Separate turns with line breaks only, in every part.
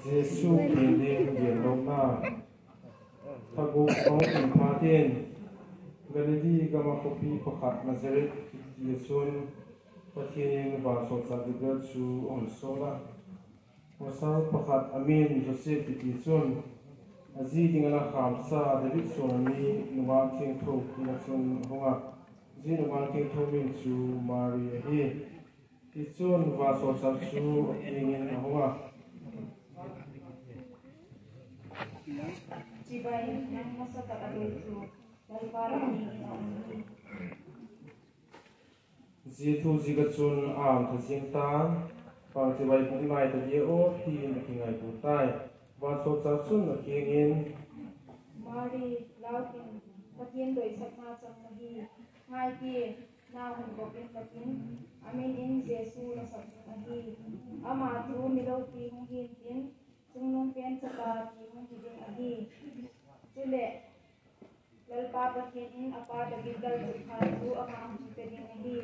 Giêsu tiền đến biển đông na thằng bố ông in phá tiền Galilee gama kopi pakhat Nazareth Yesun pathian và sốt sa digal chu on sola wasal pakhat amin Joseph Tichun azi dingala khamsa David sonami nuwa king tho kinachun honga zi nuwa king tho min chu Maria hi Tichun và sốt sa chu ingin honga
Jibay ng masakit aluto, lalparang ini.
Zitu zigachun am thasingta pang jibay pungnay tadiyo tin nakingay putay vaso chachun nakingin
Mari laukin patien doi sakna chamnahi hai ki na hun gopin patin amin in Jesu na saknahi ama tu miloti hungin tin sungnong pen saka ki hungin ahi chule lalpa patien in apa dagigal jukhan tu ama hungin ahi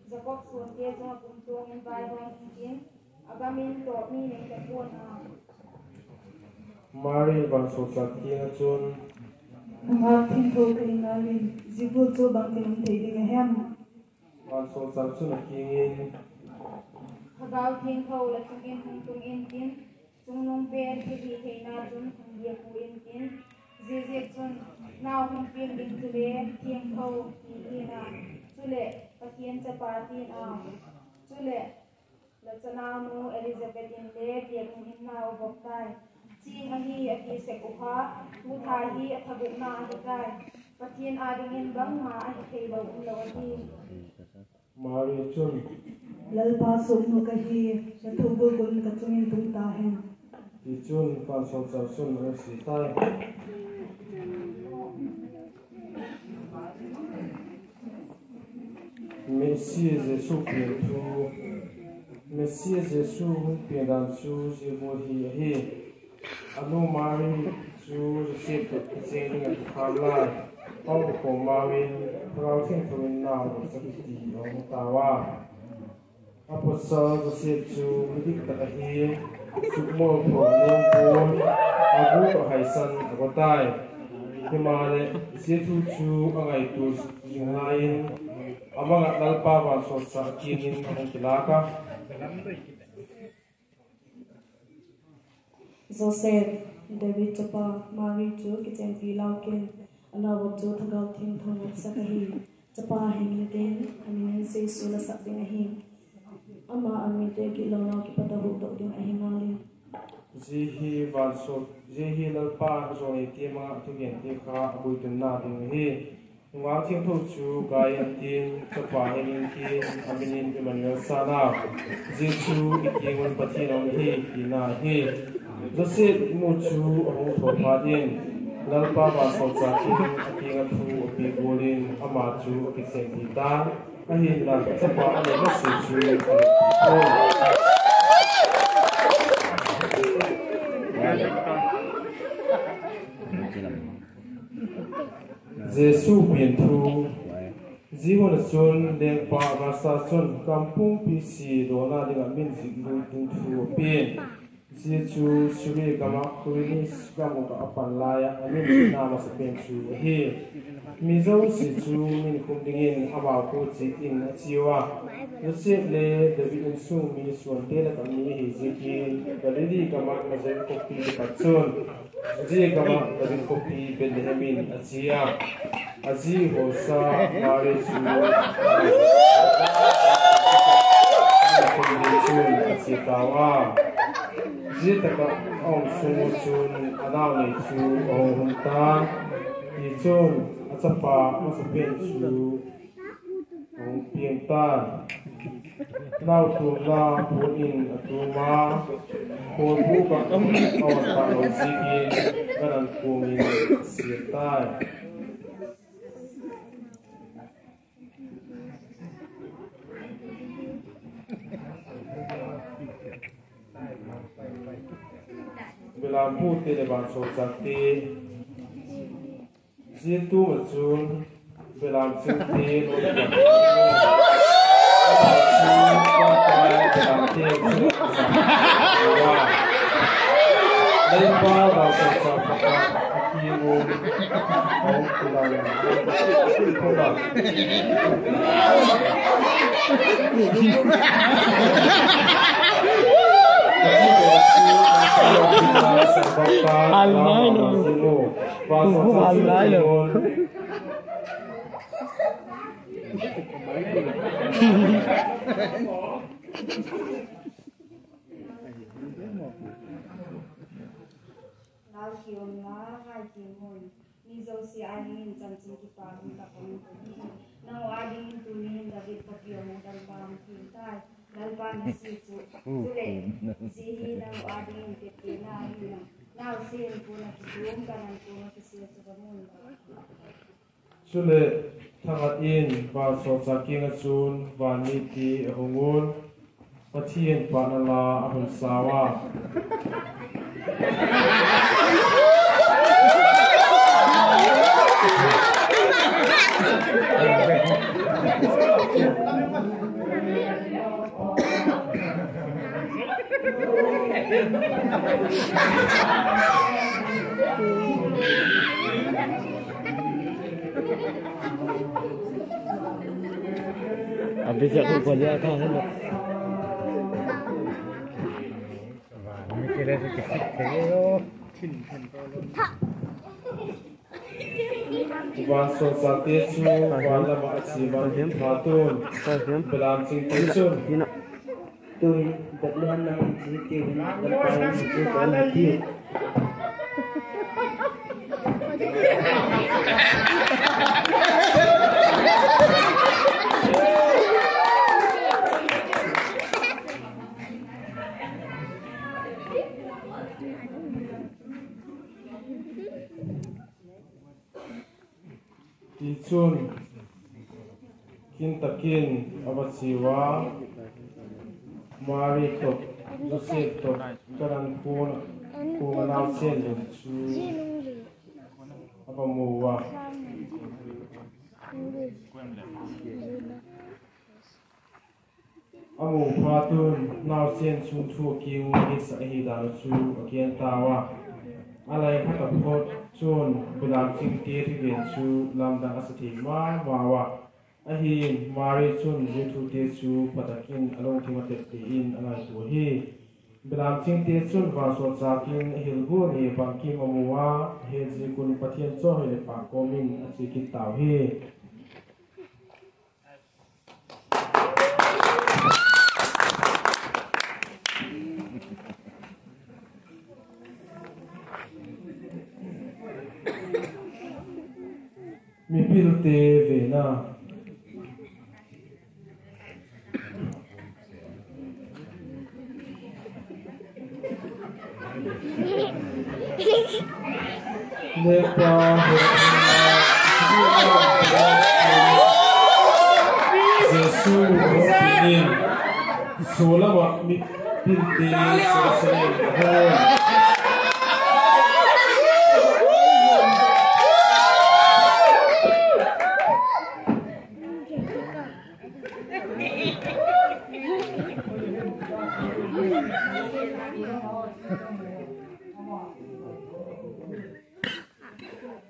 Jacob suonte jong kumtong in bai hong in agamin to mi nei tapon na
Mari vaso chakina chun
Ang ating token namin, zibul to bang tinutay nga hem.
vaso chachun nakingin
Hagaw ting thau la chungin hung in tin sungnong pen ki thei na chun hung ye ku in tin je chun naw hung pin din chule ting thau ki na chule patien cha party na chule la chana nu Elizabeth in le tie hung in na obok tai chi ahi aki se ko kha tu thai hi athabuk na hi tai patien ading in bang ma ahi thei lo um lo hi
Mari chun
Lalpa sumno kahi, natubol kun katungin tungtahin.
Tichun vaso chachun nasitay Messie Jesu pintu Messie Jesu pindan chu jibo hi anu Mari chu Joseph sing khamla Pau ko Mawin rau sing tuin na sakiti ong tawa Apostol Joseph chu midik takahi sukmo ko nong agu haisan agotai himale Jesu chu angai tu jinglain amang lalpa wa sosa kinin ang tilaka
Joseph, David chapa, Mari chu kitchen pilaukin, alaw chu thagaw ting thong sa kahi, chapa hingin amin say sula sa ding ahin. Ama amite kilaw ki patahudok ding ahingalin.
Zihi valso zihi lalpa zo itima tugen tika abuitun na ding hi Ngwang ting thu chu gayan tin chapa hingin kin aminin Emmanuel sana Zichu ikingon patinong hi kina hi Joseph mu chu ahong thopa din lalpa valso chakin akinga thu apigolin ama chu akiseng kita ahin lan chapa ane nasi chu Jesu pintu Zihon chun deng pa rasa chun kampung pisi dona dengan min ziklu tuntu pin Jesu suri kama kuini kamu ka apan laya amin nama sepen chu hi mizo si chu min kumdingin abaw ko chitin chiwa Yosef le David insung mi suante la kami hi zikin Galili kama mazay kopi katsun Aji kama David kopi Benjamin Azia Aji hosa mare chu Chun Azitawa Aji taka ong sungo chun anaw ni chu ong hunta Ichun Achapa masapen chu ong pientan Now to la punin atuma ko buka awan pa lo sigin kanan kumin sirtai Bilang putih leban so sakti Jitu macun Bilang sakti ông từ đầu không bảo Sule thangat in ba so saking achun vaniti hongun pathian panala ahun sawa
Habis aku boleh kau hello. Mikirnya sikit hello.
Ban so sate chu wala ma achi ban patun belam sing tisun
tôi bật lên năm chỉ kêu lên tay chỉ có là kia
tisun kin takin abasiwa mari to joseph to karan kuna kuna nau sen chu apamuwa amu patun nau sen chung thu kiu ni sa hi da chu akian tawa alai khata phot chun bulam sing ti thi gen chu lamda asati ma mawa ahin mari chun juthu te chu patakin along thimate te in anai tu hi bulam sing te chun wa so chakin hilbu ni bangkim amuwa he ji kun pathian cho hele pa komin achi ki taw hi mi pilte vena nepa Jesu pinin solama mi pilte sesere ho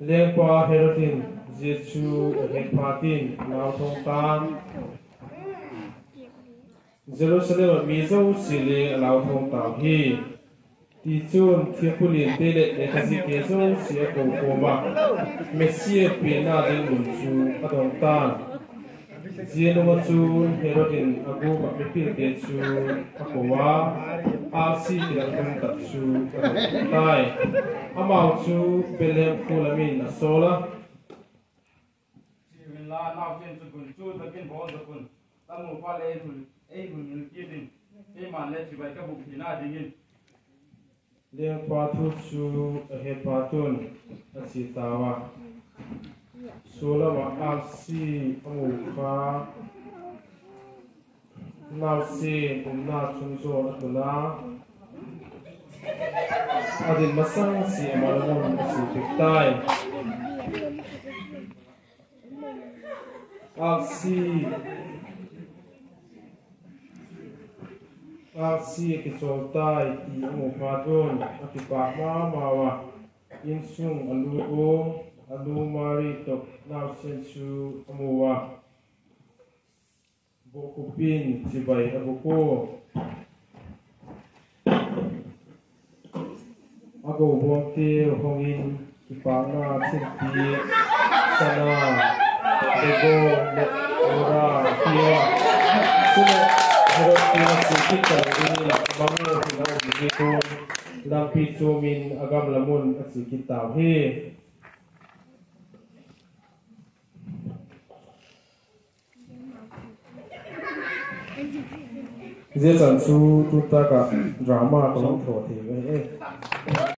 Lepa Herodin Jesu Hekpatin Lao Thong Tan Jerusalem Mizo Sili Lao Thong Tao Hi Ti Chun Thiepulin Tele Ekasi Keso Sia Koma Messia Pina Ding Mun Chu Adong Tan Jienuma Chu Herodin Agu Mipil Te Chu Akowa Asi Tilang Tat Chu Tai Amau chu Belhem Kulamin Asola
La now can to control the kin ball the kun. Tamu pal a hun kitin. A man let you by Kabu Hina dingin.
Leng Patu chu He Patun Asitawa Sola wa Asi Amuka Nasi Umna Chunzo Atuna Adin masang si Amalamun si Tiktai Aksi Kisoltai Ti Amu Patun Akipak Mawa Insung Aluo anu mari tok nau sen chu amuwa bokupin sibai abuko ago bonte hongin kipana chinti sana dego ora tiwa sune harap tiwa sikit ini bangu hingga begitu lampi cumin agam lamun sikit tahu Dia sản xuất chúng ta cả drama của nó thổi thì